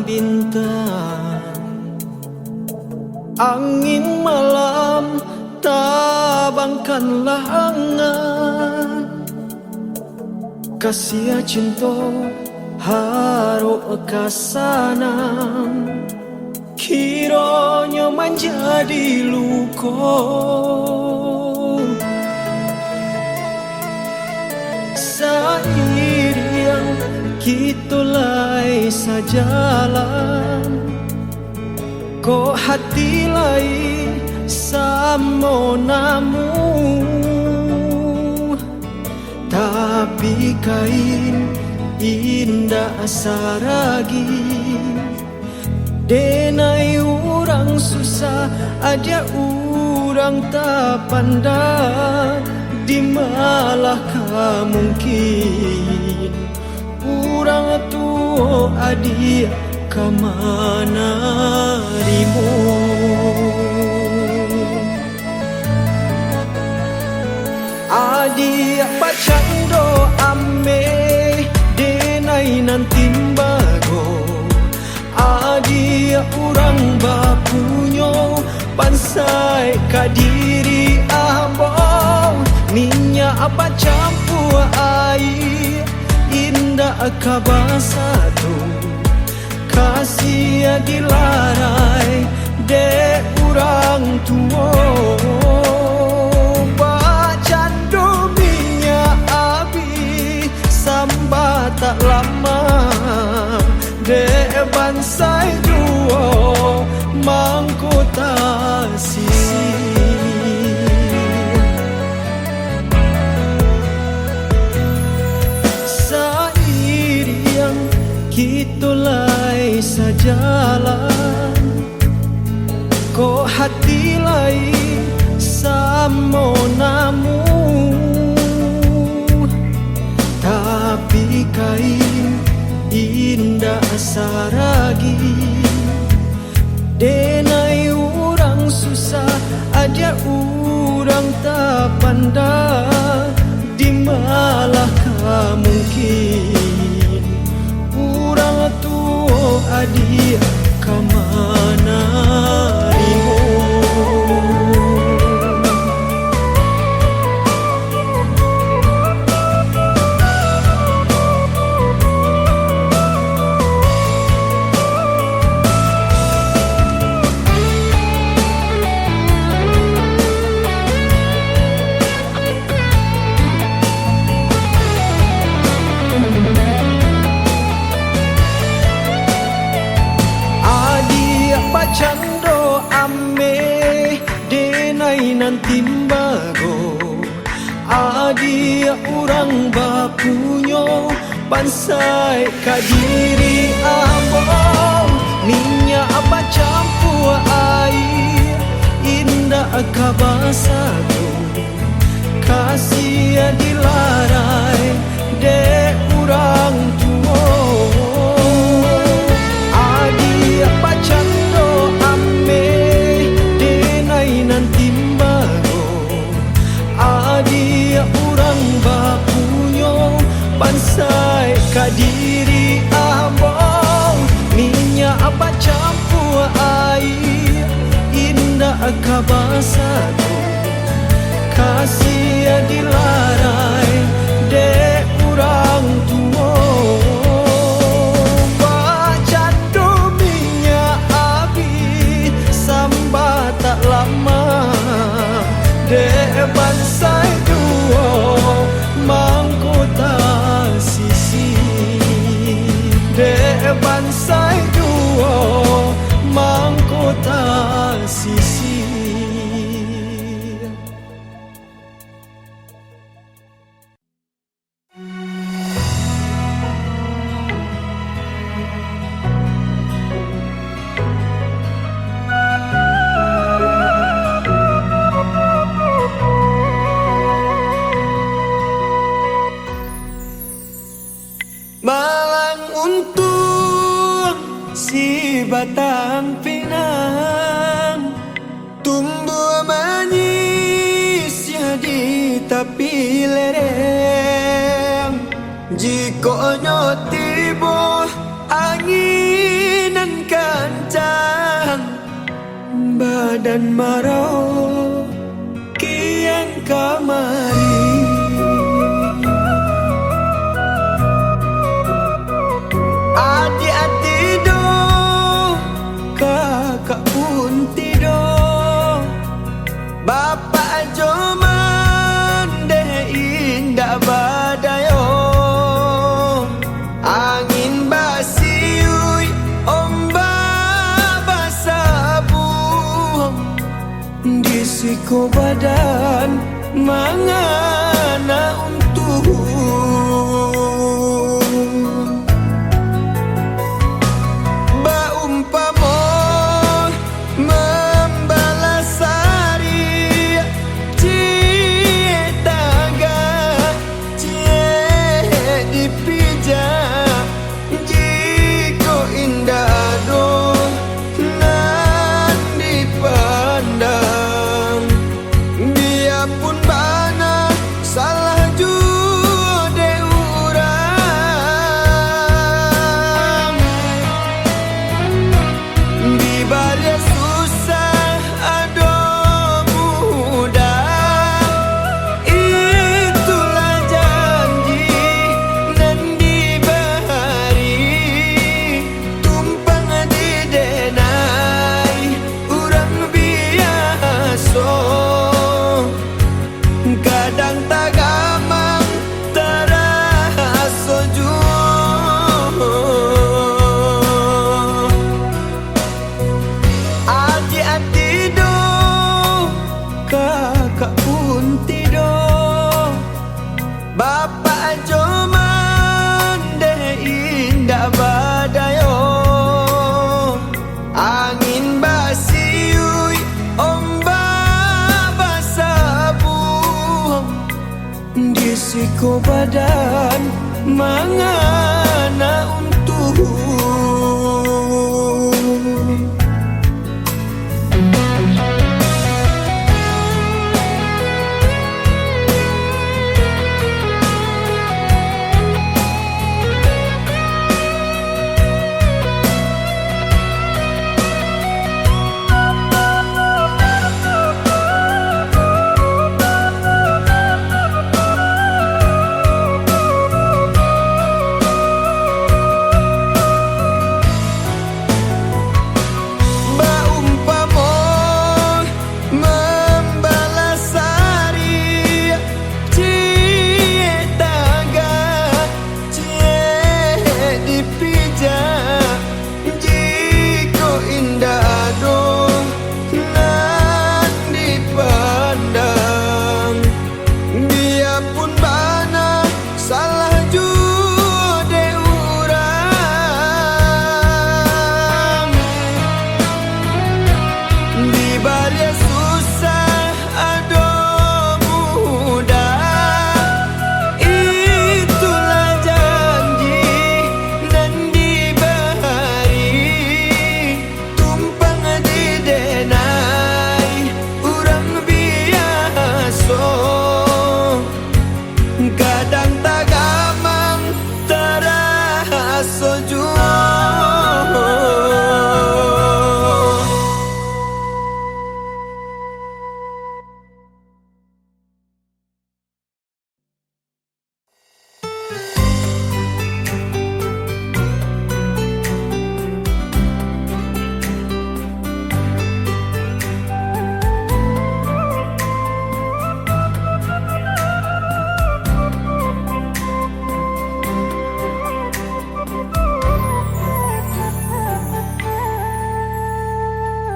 bintang, angin malam tabangkan langan, kasih cinta haru kasanam, kiranya menjadi luka. Sairing kitulai sajalan, kok hati lain samo namu, tapi kain indah saragi. Denai orang susah, ada orang tak pandang, di malah mungkin orang tua adik kemana rimu. Adik bacando ame denai nanti bago, adik orang bapunyo pansai kadiri abong, ninya apa campur air indah kabasa tu, kasih dilarai de orang tua. Bacandu minyak abi sambat tak lama, de bansai duo mangkota sisi. Sairing kitulai sajalan, kok hati lain samo namu, tapi kain indah saragi. Denai orang susah, ada orang tak pandang, di malah mungkin orang tua adik kemana rimu. Bacando ame denai nanti bago, adik orang bapunyo bansai kadiri abong, minyak apa campur air indah kabasa tu, kasih dilarai de orang tua. Adik bacando ame denai nanti bago, adik orang bapunyo bansai kadiri abong, minyak apa campur air indah kabasa tu, kasih dilarai de orang tua. Bacandu minyak abi sambat tak lama, de bansai duo mangkota sisi, de bansai duo mangkota sisi. Malang untuk si batang pinang, tumbuh manis ya di tepi lereng. Jika nyotibo anginan kencang, badan marau kian kamari. Adik-adik do, kakak pun tidur, bapak joman deh indah badayo. Angin basiui, ombak basabu, di siku badan mangana untuk baumpamo membalas hari, cie taga cie dipijak, jiko indah dong nan dipandang. Biarpun bana salah jude urang, di balik susah ado mudah, itulah janji nan diberi, tumpang di denai urang biasa. Kadang tak gamang terasa jua, adik-adik do, kakak pun tidur, bapak joman deh indah badayo. Angin basiui, ombak basabu, di siku badan mangana untuk baumpamo membalas hari, cie taga cie dipijak, jiko indah dong nan dipandang. Biarpun bana salah jude urang, di balik susah ado mudah, itulah janji nan diberi, tumpang di denai urang biasa. Kadang tak gamang terasa jua.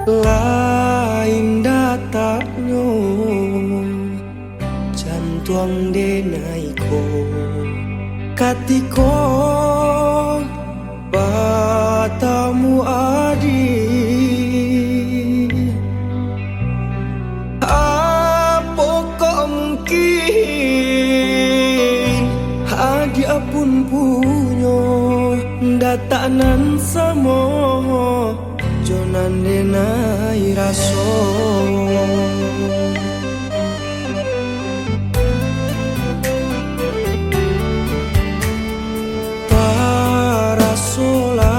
Lain dataknya jantuang denaiko, katiko batamu adi, apa kok mungkin adi apun punyo datanan samo jonan denai raso. Para sola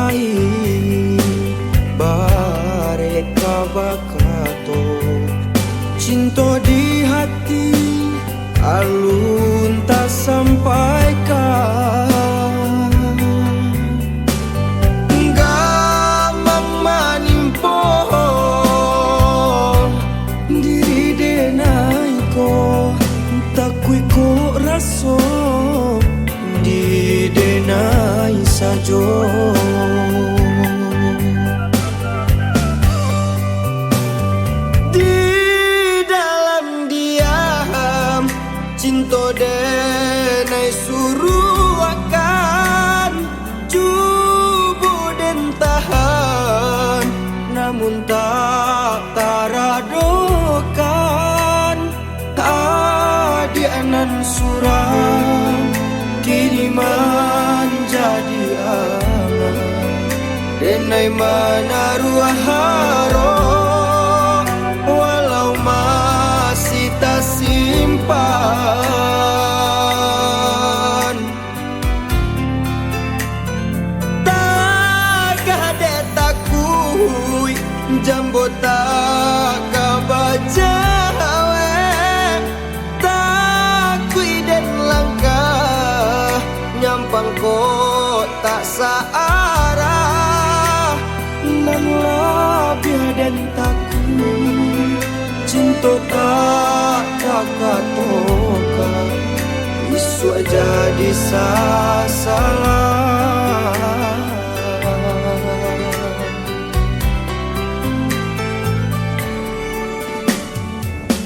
alun tak sampaikan. Gamang manimpo diri denai ko, takui ko raso di denai sajo. Cinta denai suruh akan cubu dan tahan, namun tak taradokan. Adianan suram kiriman jadi aman, denai menaruh haro walau masih tak simpan. Tak ada takui jambo tak kabaca takui dan langkah nyampang ko tak searah, nan lebih dan takui cinta tak katoka isu jadi salah.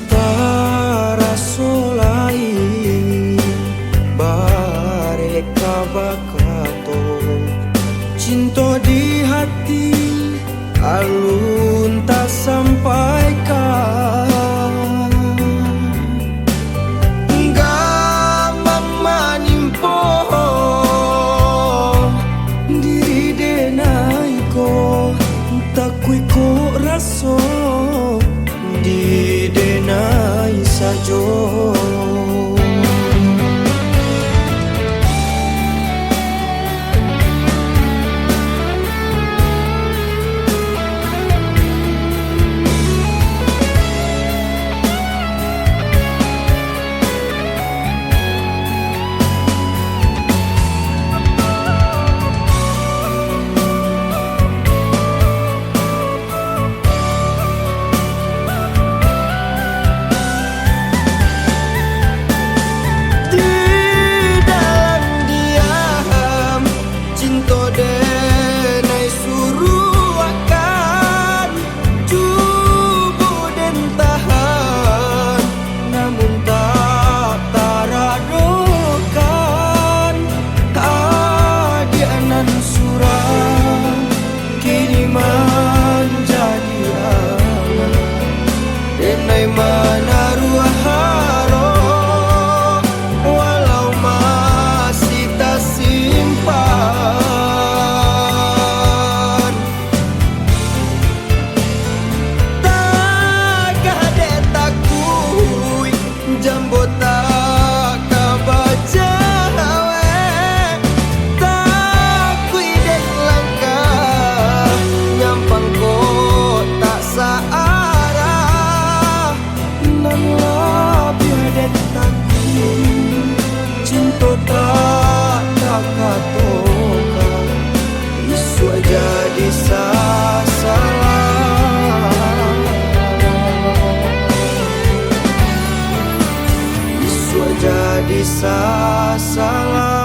Taraso lain bareka bakato, cinta di hati alun tak sampaikan. Gamang manimpo diri denai ko, takui ko raso di denai sajo. Jadi salah.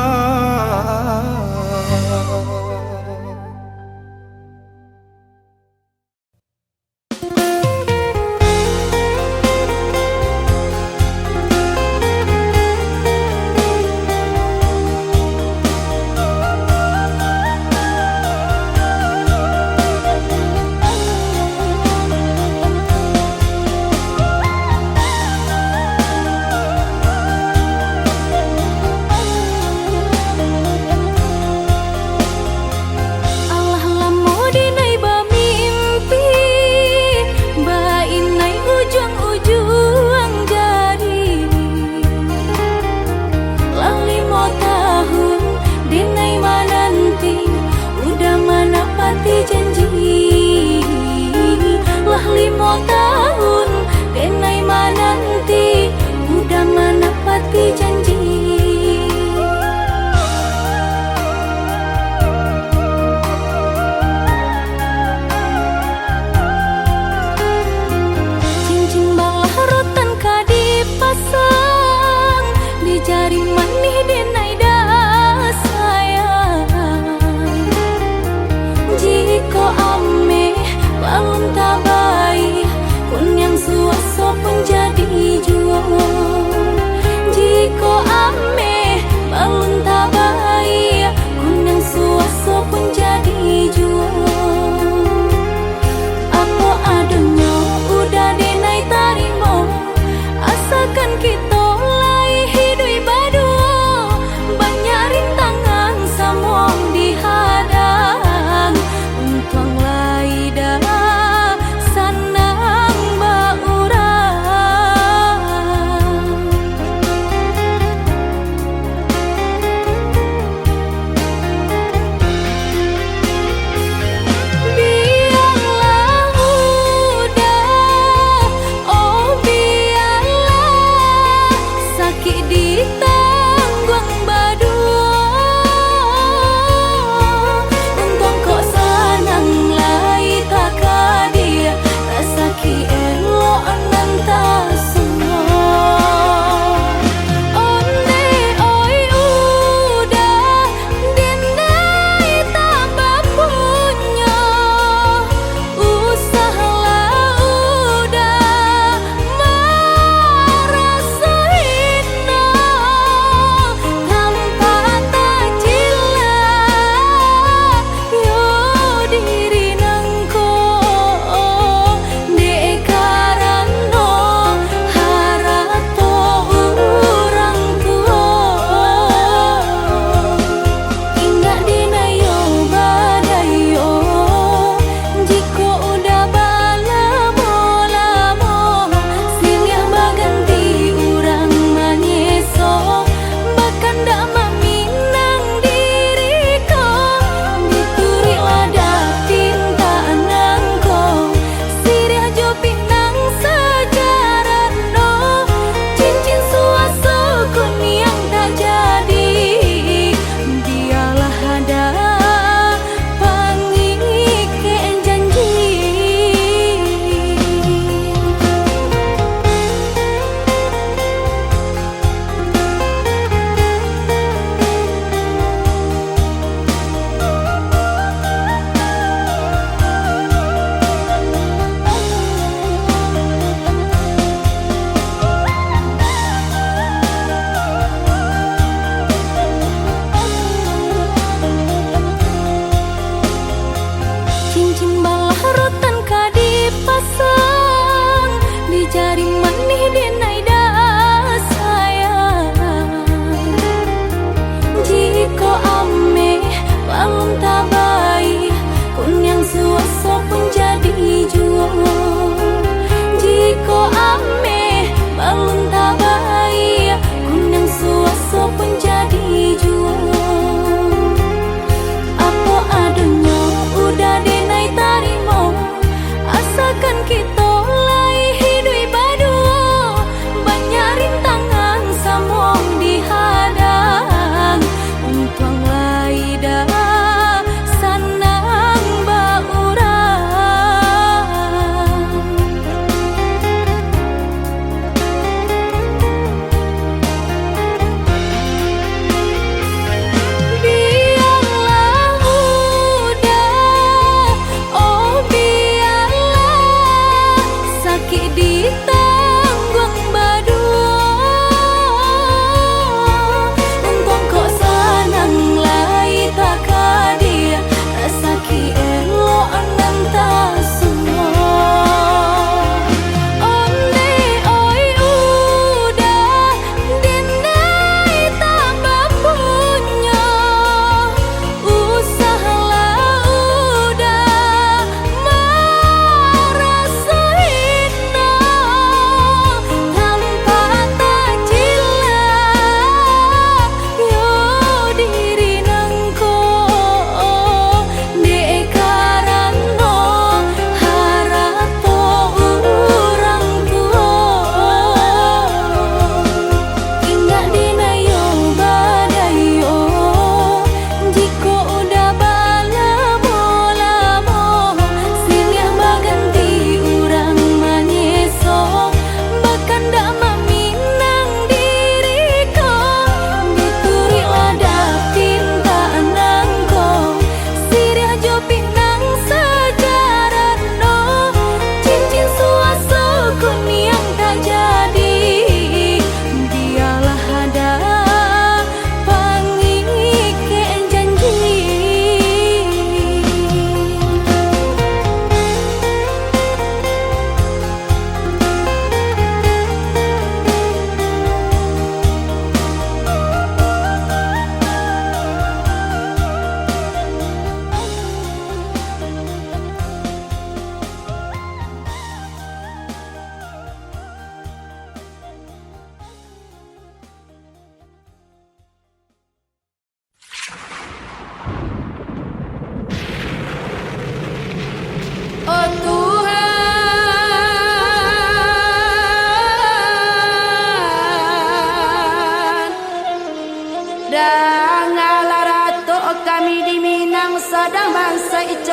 jari manih denai dah sayang. Jika ame bangun tabai, kun yang suaso pun jadi jua. Jika ame bangun tabai, kun yang suaso pun jadi jua. Apa adanya udah denai tarimo, asalkan kita lai hidup badu.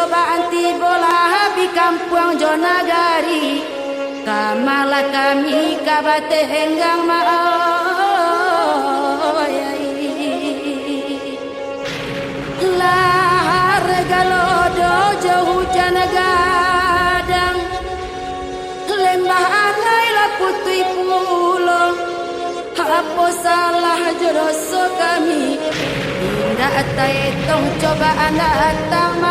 cobaan tibolah di kampung Jonagari, kamalah kami kabate enggang lahar galodo jauh hujan gadang, lembah anai la putui pulo, apa salah jeroso kami, indah taetong cobaan datang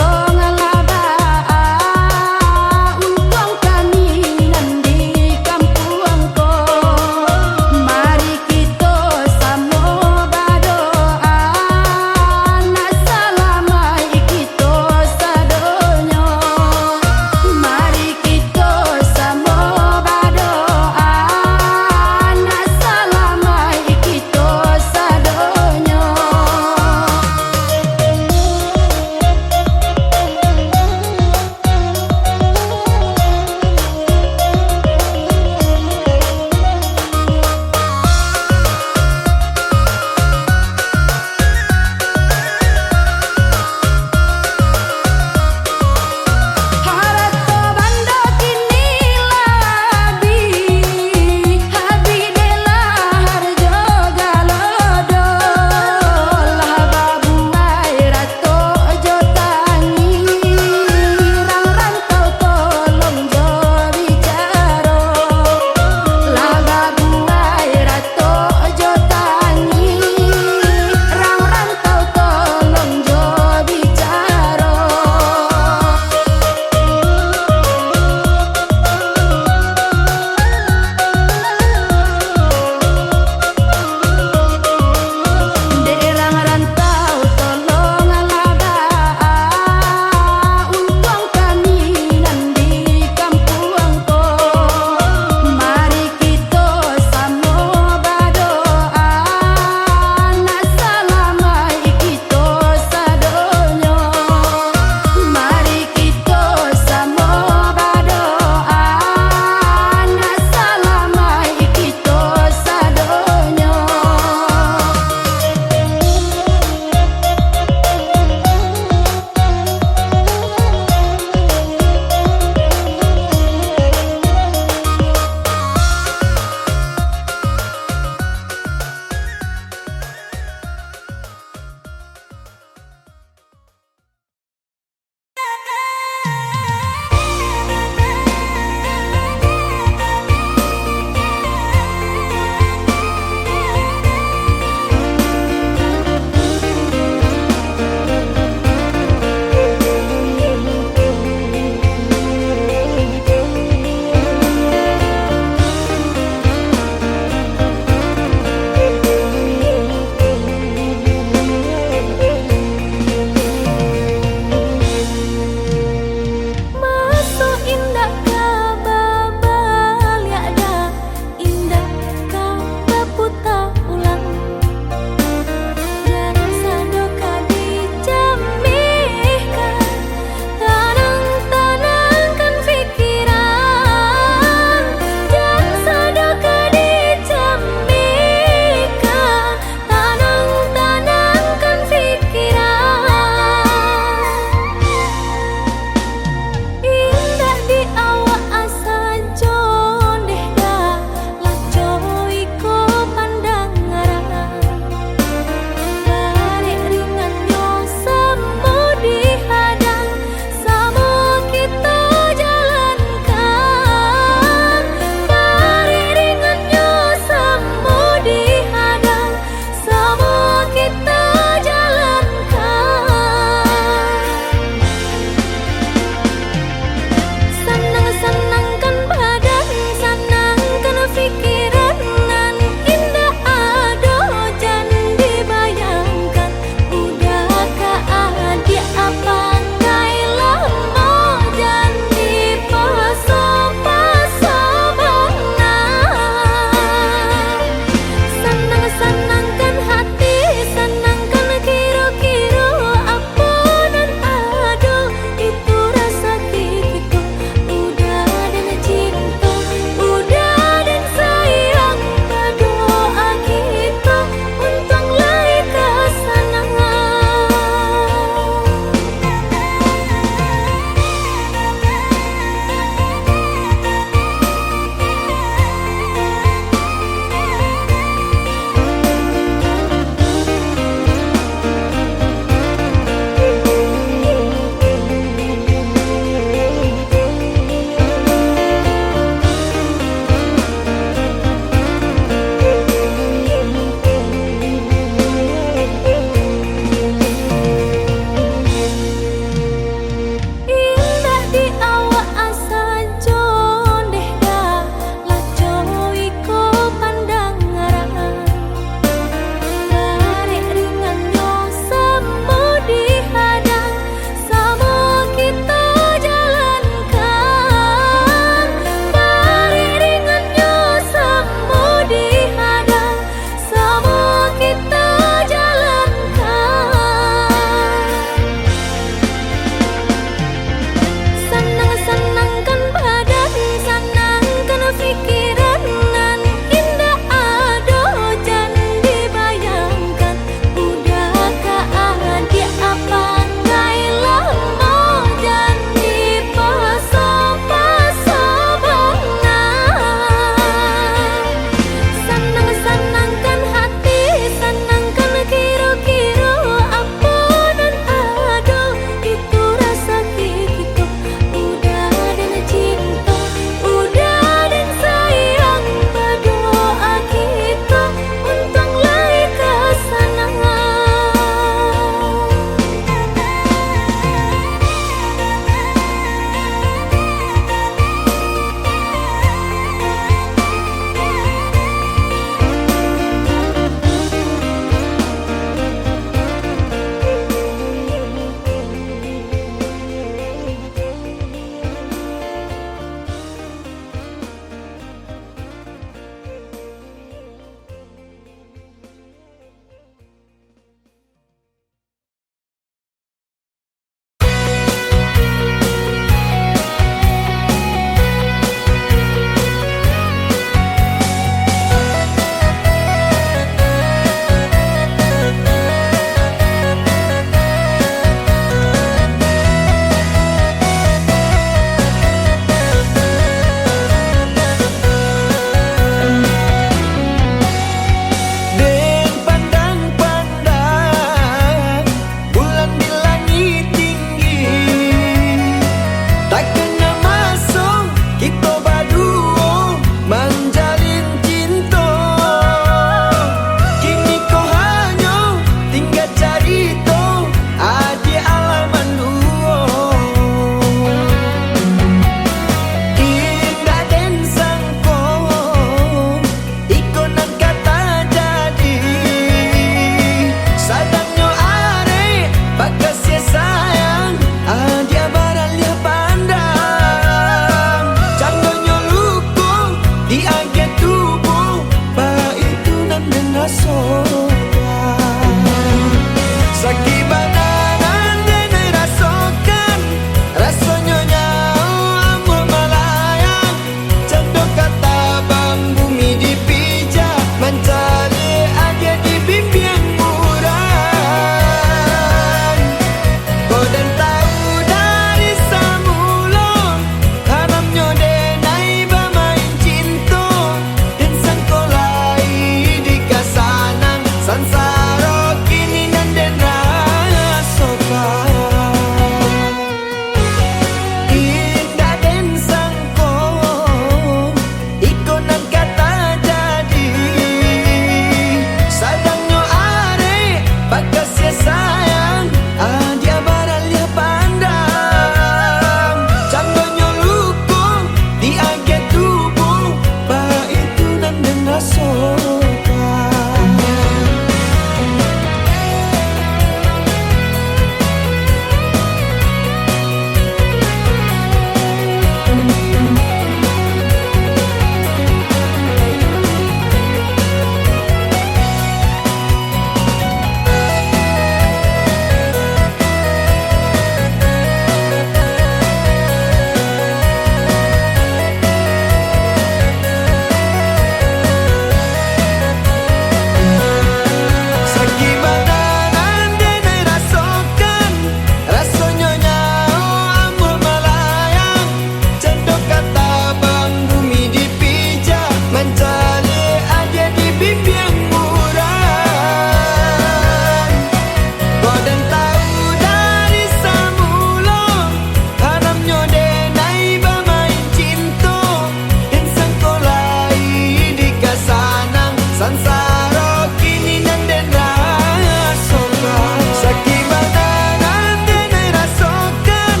sansara kini nanden rasokan sakimana nanden rasokan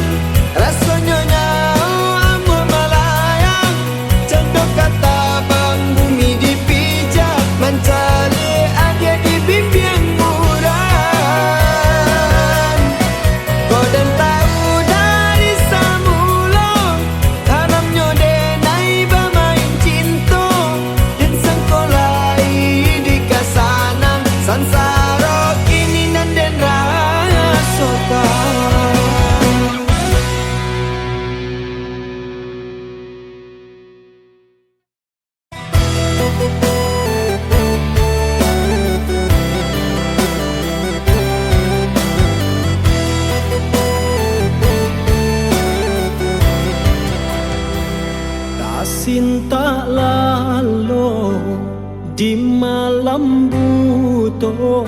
rasanya amo malayang cendok kata bang bumi dipijak mencari ada di bimbing murah kodem tahu dari samulong tanamnya denai bermain cinta dan sangkolai di kasanang sansara kini nanden rasokan. Sinta lalu di malam buto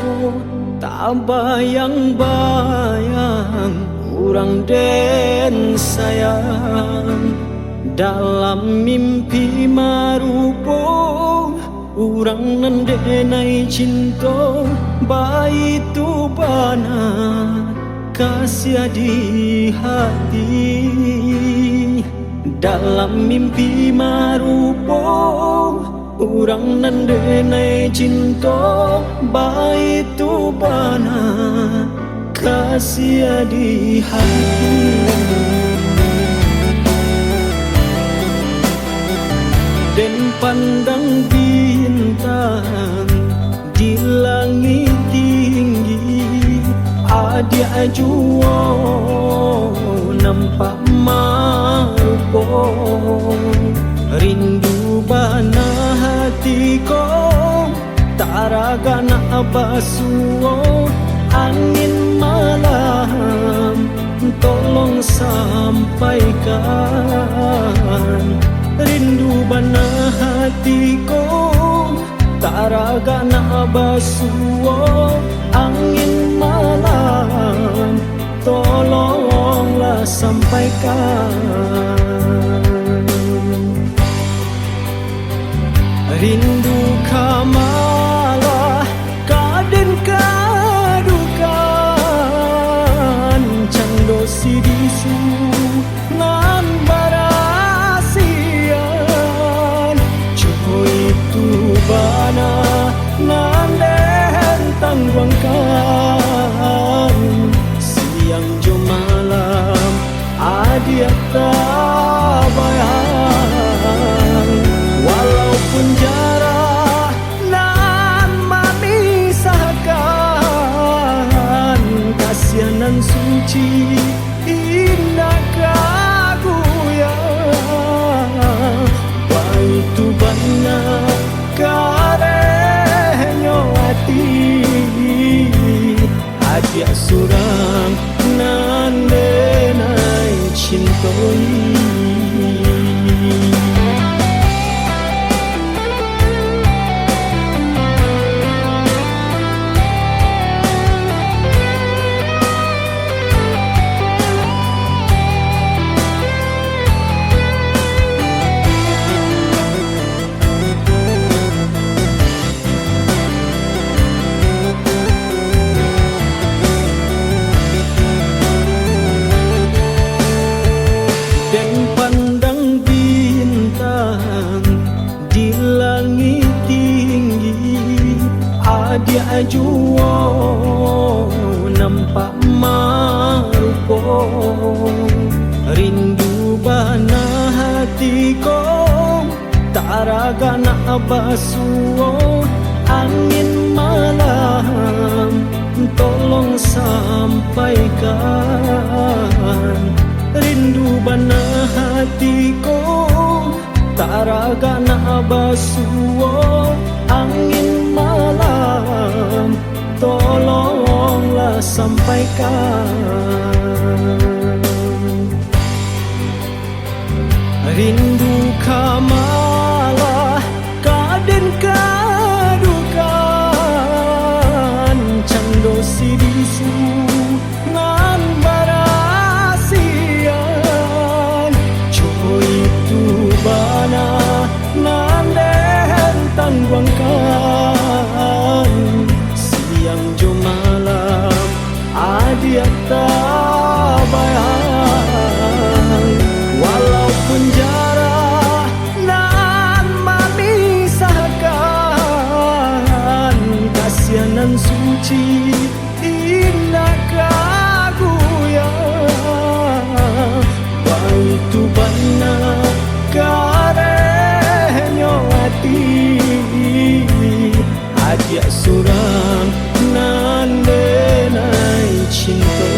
tak bayang-bayang urang den sayang dalam mimpi marupo urang nandenai cinta baitu bana kasih di hati dalam mimpi marupo urang nandenai cinta baitu bana kasih di hati dan pandang bintang di langit tinggi ada jua nampak marupo rindu bana hatiku taraga na basuo angin malam tolong sampaikan rindu bana hatiku taraga na basuo angin malam tolonglah sampaikan rindu kamalah kaden kadukan cando sidisu nan barasian coy itu bana nan den tangguangkan siang jo malam adiata bayang walaupun jarak nan memisahkan kasihanan suci indah kaguyang baitu bana karenyo hati adia surang nan denai cintoi dia jua nampak marupo rindu bana hatiku taraga na basuo angin malam tolong sampaikan rindu bana hatiku taraga na basuo angin malam tolonglah sampaikan rindu kamalah kaden kadukan cando sidisu nan barasian coy itu bana nan den tangguangkan tu bana karenyo ati ajak surang nandenai cinta.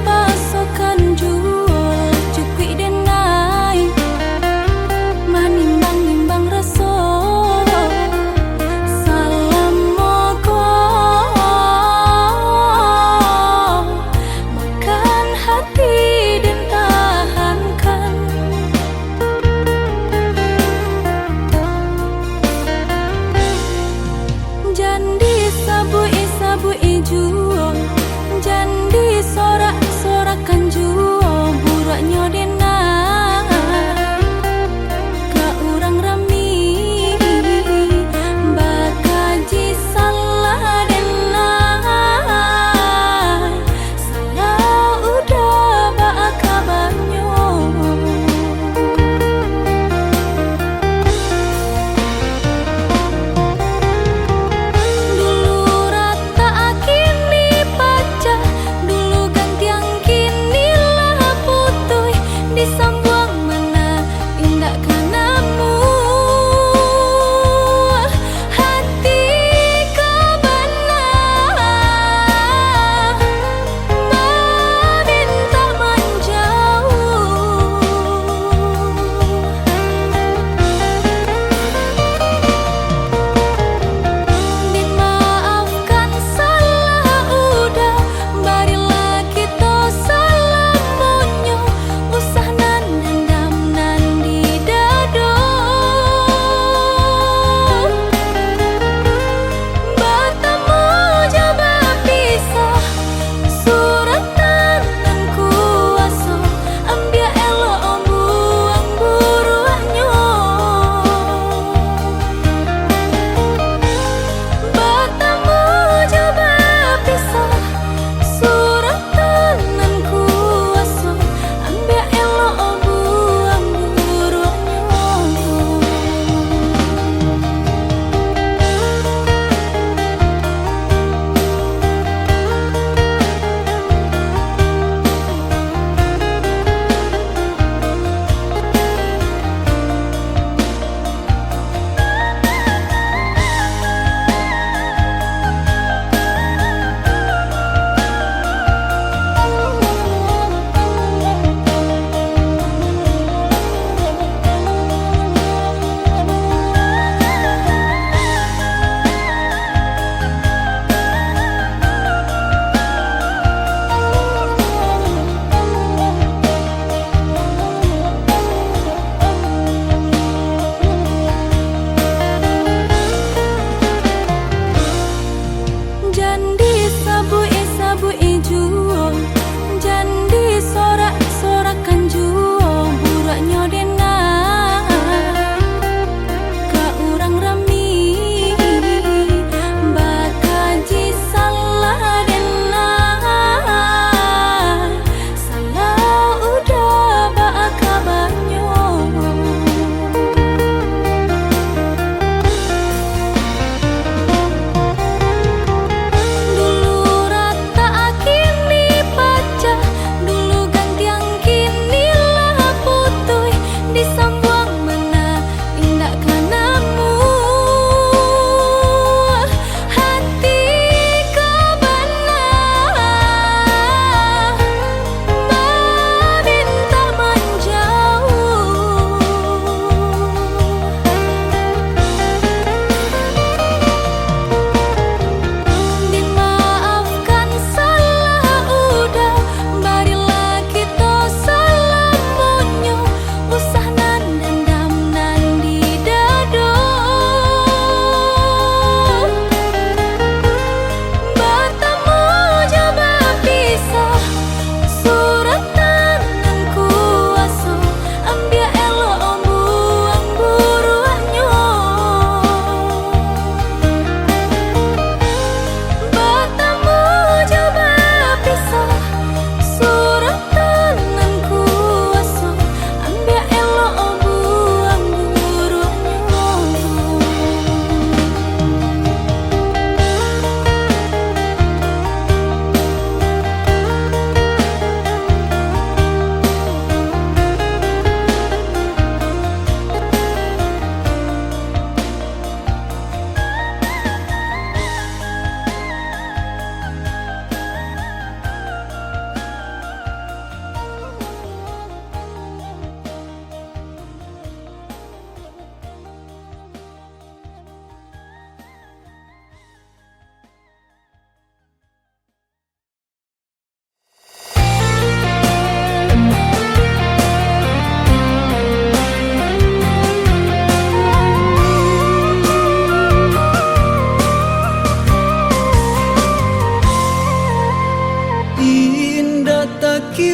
pasokan jual cukui denai manimbang-nimbang reso salam mogo makan hati dan tahankan jandi sabui jual jandi sorak-sorak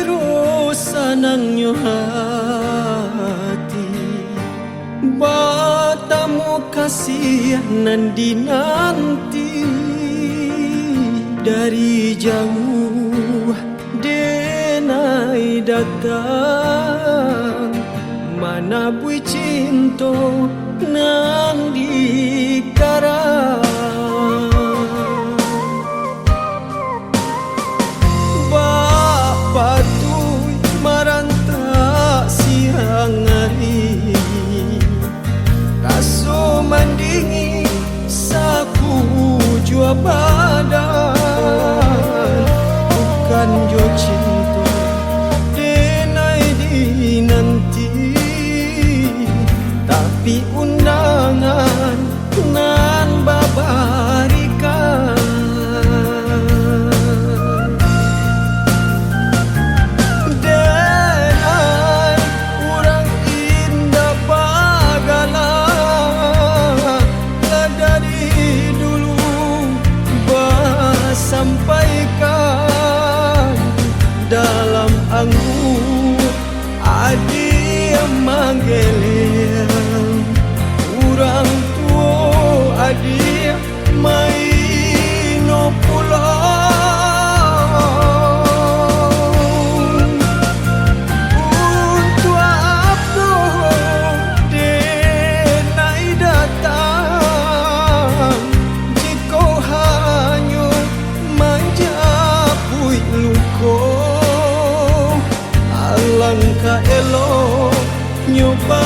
Iro sanangnya hati batamu kasih nanti dari jauh denai datang mana bui cinto nan dikarang Bapak tu maranta siang hari kaso mandingi saku jua badan bukan jo cinta denai di nanti tapi undangan nan babarikan denai urang indah bagala lah dari dulu sampaikan dalam anggur adi manggelir urang tua adi maino pulang untuk apa denai datang jika hanya menjapui luko alangkah elok nyoba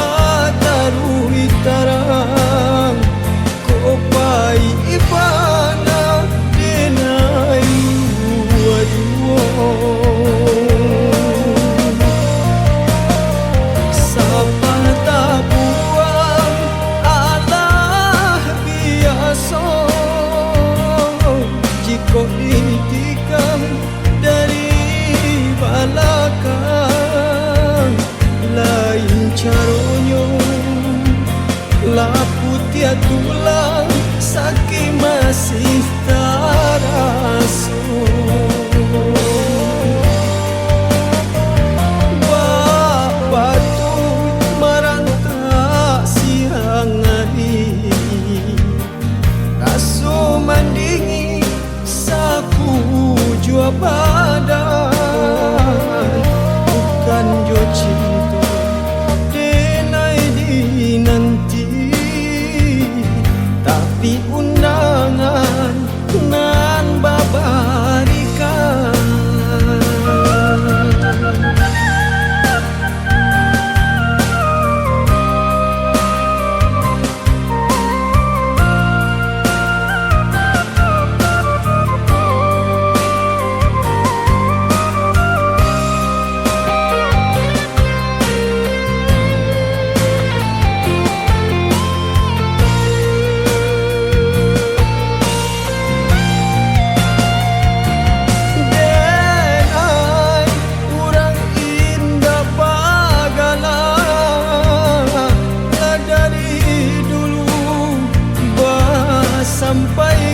taruhi tarang kopai ibana denai dua-dua sapa tabuang alah biasa jika ditikam dari balakang lain caronyo laputia tulang sakit masih taraso Bapak tu maranta siang hari kaso mandingi saku jua badan bukan jo cinta denai di nanti tapi undangan nan babarikan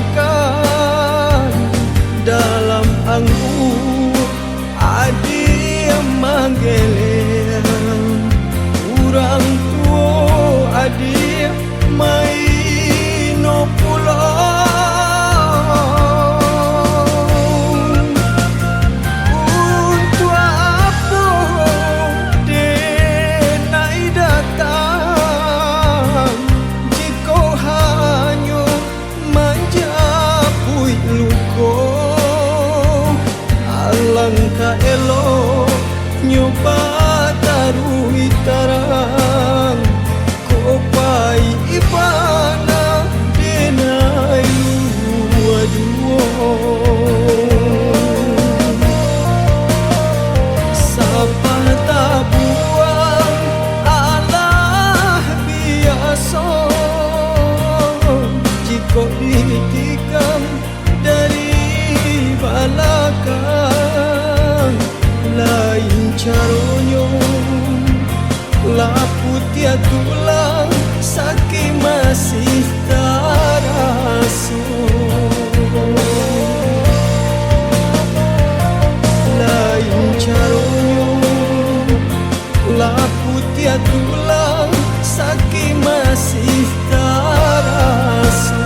sampaikan dalam anggur adi manggelir urang tua adi maino pulang untuk apa denai datang jika hanya menjapui luko alangkah elok nyoba taruhi tarang kopai ibana denai dua-dua sapa tabuang alah biasa jika ditikam dari balakang lain caronyo laputia tulang sakit masih taraso lain caronyo tulang sakit masih terasa.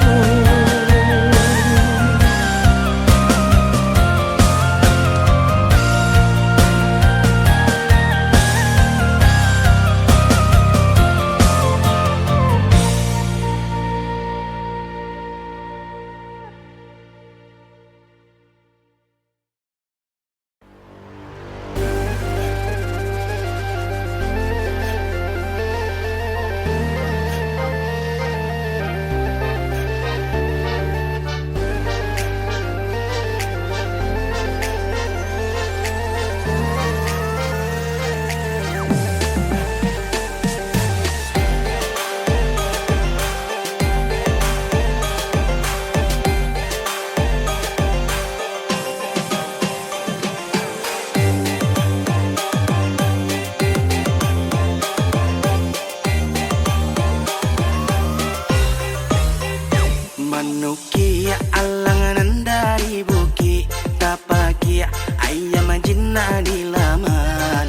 Manukia alangan dari buki tapaki ayam jinna di laman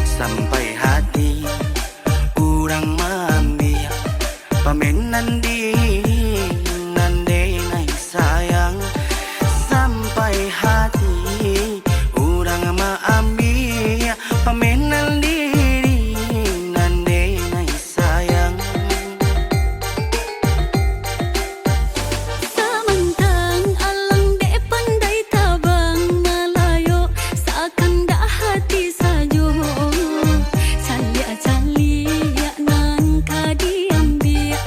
sampai hati kurang mambi pamenan di nande nai sayang sampai hati kurang mambi pamenan di nande nai sayang. Samantang alang dek pandai tabang Malayo seakan dah hati sajo. Calia-calia nan kadiambil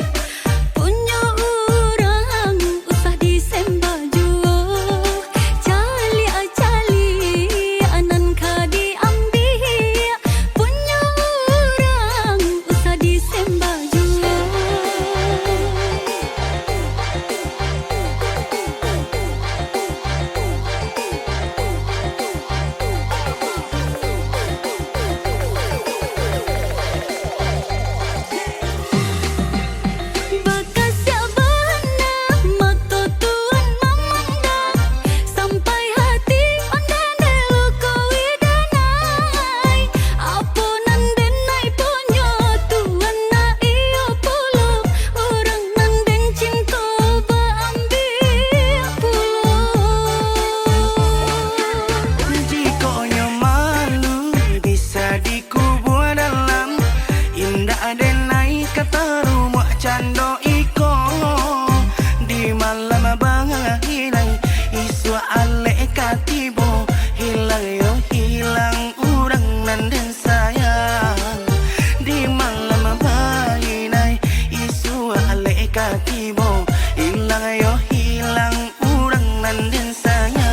punya orang usah disembaju. Calia-calia nan kadiambil punya orang usah disembaju. Bakas ya bana mata tuan memandang sampai hati ondan luka widanai apa nanden nai punya tuan na iyo pulo orang nanden cinta baambil pulo. Jikonya malu bisa dikubur dalam indah denai kata rumah cando iko di malam bangahilai isu ale katibo hilang yo hilang urang nanden sayang di malam bangahilai isu ale katibo hilang yo hilang urang nanden sayang.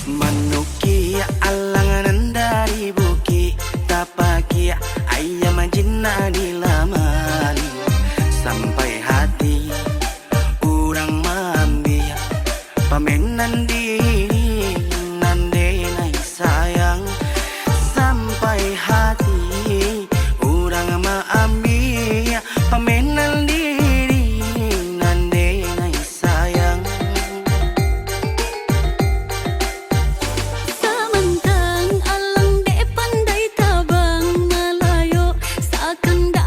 Manukia alangan dari buki tapaki ayam jinna di laman sampai hati kurang mambi pamenan di nande nai sayang sampai hati kurang mambi pamenan di nande nai sayang. Samantang alang dek pandai tabang Malayo seakan dah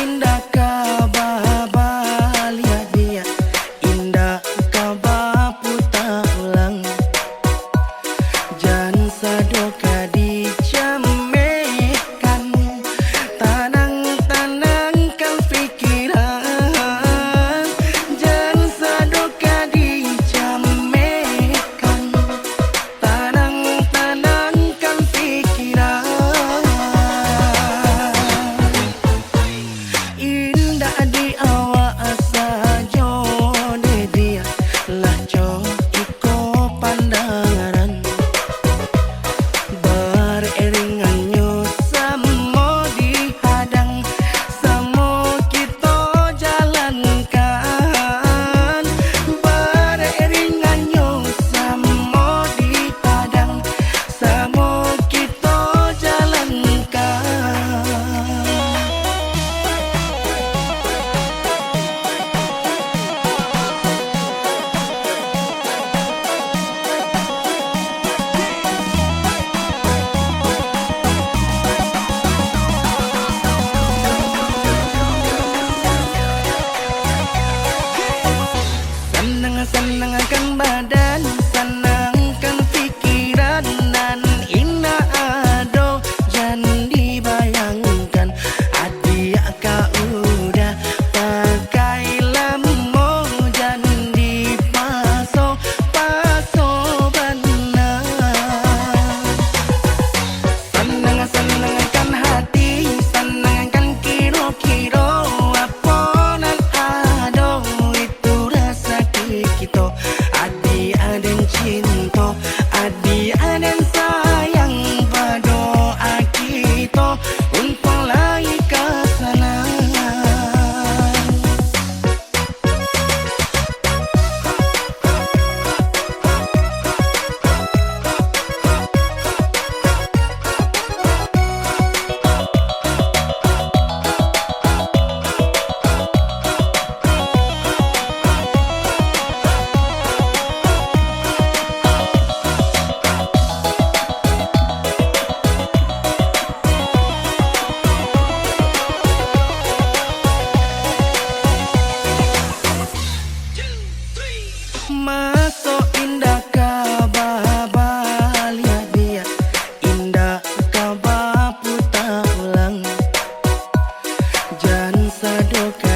indah kababa, lihat dia indah kabah putar ulang. Jan sadoka dijamekan, tanang-tanangkan pikiran. Jan sadoka dijamekan, tanang-tanangkan pikiran. Indah di awak sajo de dia lah jo iko pandangan. Beriringannya samo dihadang, samo kita jalankan. Beriringannya samo dihadang, samo kita jalankan. Senangkan badan, senangkan pikiran, dan indah ado jangan dibayangkan. Adik kau udah pakai lamo, jangan dipaso benar. Senangkan hati, senangkan kiro-kiro, apa nan ado itu rasa kita. Adi aden cinta, adi aden sayang, berdoa kita untuk lagi ke sana. Masuk indah kababa, lihat dia indah kabah putar ulang. Jan sadoka